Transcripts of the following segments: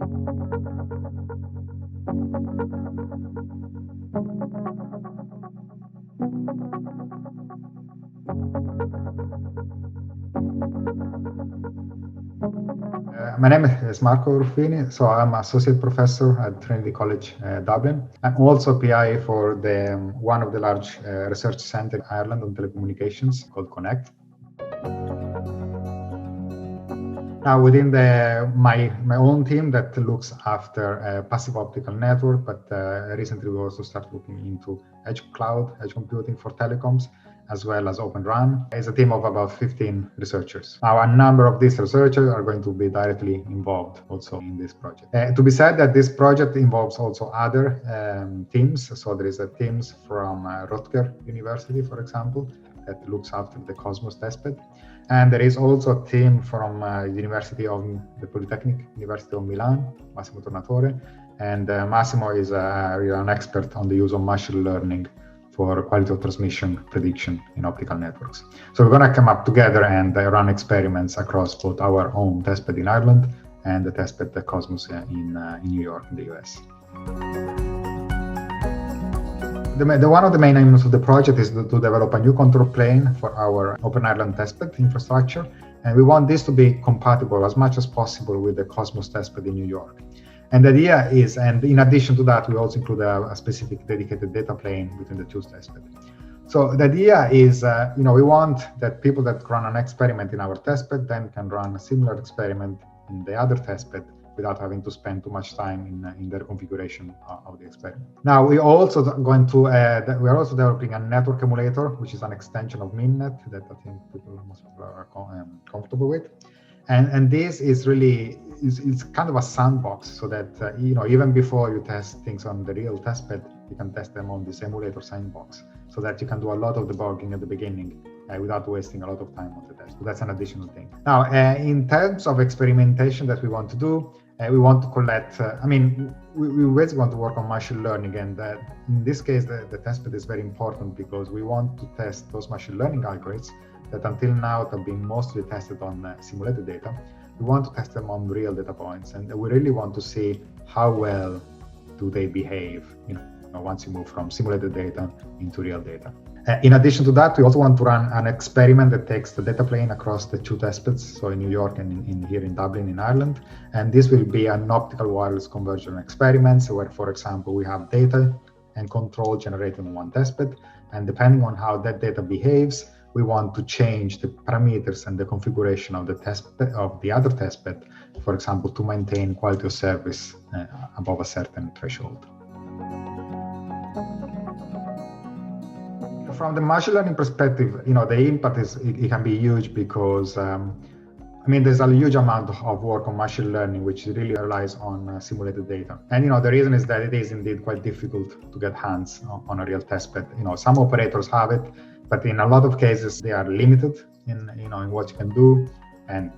My name is Marco Ruffini, so I'm associate professor at Trinity College, Dublin. I'm also PI for one of the large research centers in Ireland on telecommunications called Connect. Now, within my own team that looks after passive optical network, but recently we also started looking into edge computing for telecoms, as well as Open RAN. It's a team of about 15 researchers. Now, a number of these researchers are going to be directly involved also in this project. To be said that this project involves also other teams. So there is a teams from Rutgers University, for example, that looks after the Cosmos testbed. And there is also a team from the Polytechnic University of Milan, Massimo Tornatore. And Massimo is really an expert on the use of machine learning for quality of transmission prediction in optical networks. So we're going to come up together and run experiments across both our own testbed in Ireland and the testbed at Cosmos in New York, in the US. One of the main aims of the project is to develop a new control plane for our OpenIreland testbed infrastructure. And we want this to be compatible as much as possible with the Cosmos testbed in New York. And the idea is, and in addition to that, we also include a specific dedicated data plane between the two testbeds. So the idea is, we want that people that run an experiment in our testbed then can run a similar experiment in the other testbed without having to spend too much time in their configuration of the experiment. Now, we are also developing a network emulator, which is an extension of MinNet that I think most people are comfortable with. And this is really it's kind of a sandbox, so that even before you test things on the real testbed, you can test them on this emulator sandbox, so that you can do a lot of debugging at the beginning without wasting a lot of time on the test. So that's an additional thing. Now, in terms of experimentation that we want to do, we want to collect. We basically want to work on machine learning, and in this case, the testbed is very important because we want to test those machine learning algorithms that until now have been mostly tested on simulated data. We want to test them on real data points, and we really want to see how well do they behave once you move from simulated data into real data. In addition to that, we also want to run an experiment that takes the data plane across the two testbeds, so in New York and here in Dublin in Ireland. And this will be an optical wireless conversion experiment, so where, for example, we have data and control generated on one testbed, and depending on how that data behaves, we want to change the parameters and the configuration of the other testbed, for example, to maintain quality of service above a certain threshold. From the machine learning perspective, the impact it can be huge because there's a huge amount of work on machine learning which really relies on simulated data. And the reason is that it is indeed quite difficult to get hands on a real testbed. Some operators have it, but in a lot of cases they are limited in what you can do, and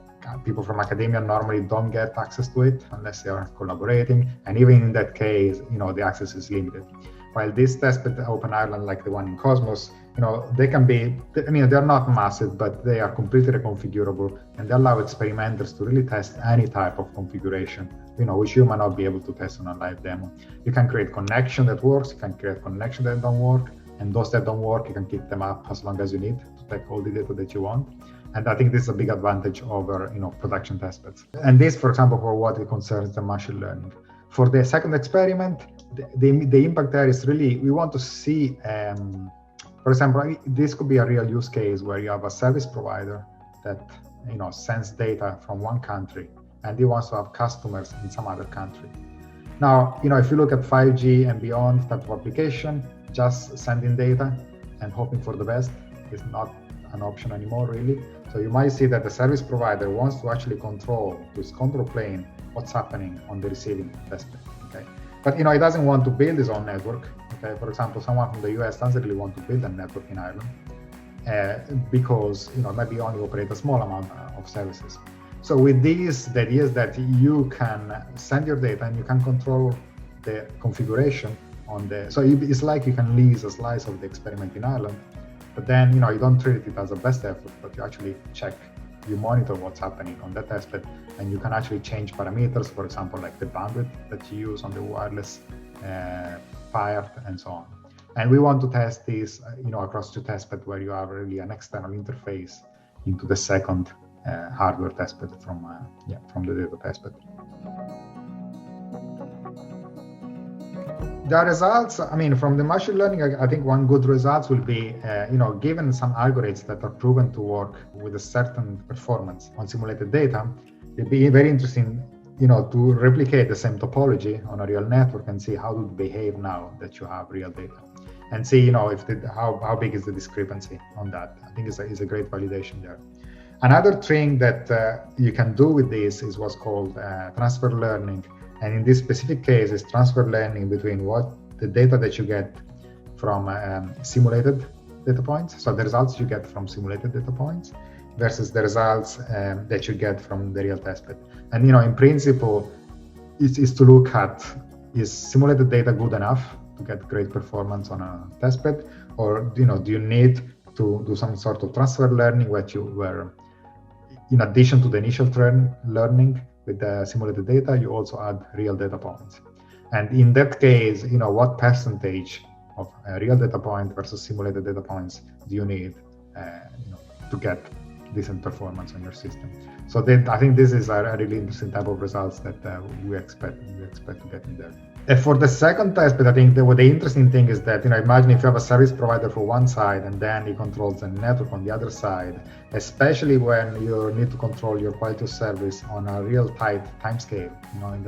people from academia normally don't get access to it unless they are collaborating, and even in that case, the access is limited. While this testbed OpenIreland, like the one in Cosmos, they can be, they're not massive, but they are completely reconfigurable, and they allow experimenters to really test any type of configuration, which you might not be able to test on a live demo. You can create connection that works, you can create connection that don't work, and those that don't work, you can keep them up as long as you need to take all the data that you want. And I think this is a big advantage over, production testbeds. And this, for example, for what it concerns the machine learning. For the second experiment, the impact there is really, we want to see, for example, this could be a real use case where you have a service provider that, sends data from one country and he wants to have customers in some other country. Now, if you look at 5G and beyond type of application, just sending data and hoping for the best is not an option anymore, really. So you might see that the service provider wants to actually control this control plane what's happening on the receiving testbed. Okay, but it doesn't want to build its own network. Okay, for example, someone from the US doesn't really want to build a network in Ireland because maybe only operate a small amount of services. So with these, the idea is that you can send your data and you can control the configuration on the. So it's like you can lease a slice of the experiment in Ireland, but then you don't treat it as a best effort, but you actually check you monitor what's happening on that testbed, and you can actually change parameters, for example, like the bandwidth that you use on the wireless part and so on. And we want to test this, across two testbeds where you have really an external interface into the second hardware testbed from the data testbed. The results, from the machine learning, I think one good result will be, given some algorithms that are proven to work with a certain performance on simulated data, it'd be very interesting, to replicate the same topology on a real network and see how it would behave now that you have real data, and see, how big is the discrepancy on that. I think it's a great validation there. Another thing that you can do with this is what's called transfer learning. And in this specific case, it's transfer learning between the data that you get from simulated data points, so the results you get from simulated data points, versus the results that you get from the real testbed. And in principle, is to look at, is simulated data good enough to get great performance on a testbed, or do you need to do some sort of transfer learning where in addition to the initial learning with the simulated data, you also add real data points. And in that case, what percentage of real data point versus simulated data points do you need to get decent performance on your system? So then I think this is a really interesting type of results that we expect to get in there. And for the second testbed, I think the interesting thing is that, imagine if you have a service provider for one side and then he controls the network on the other side, especially when you need to control your quality of service on a real tight time scale,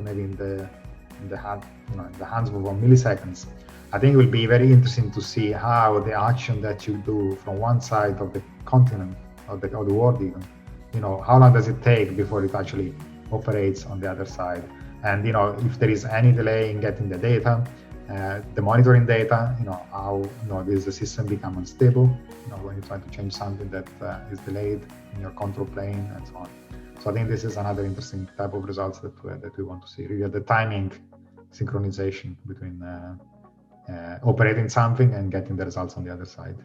maybe in the hands of 1 milliseconds. I think it will be very interesting to see how the action that you do from one side of the continent or the world even, how long does it take before it actually operates on the other side? And if there is any delay in getting the data, the monitoring data, how does the system become unstable? When you try to change something that is delayed in your control plane and so on. So I think this is another interesting type of results that we want to see. Really, the timing synchronization between operating something and getting the results on the other side.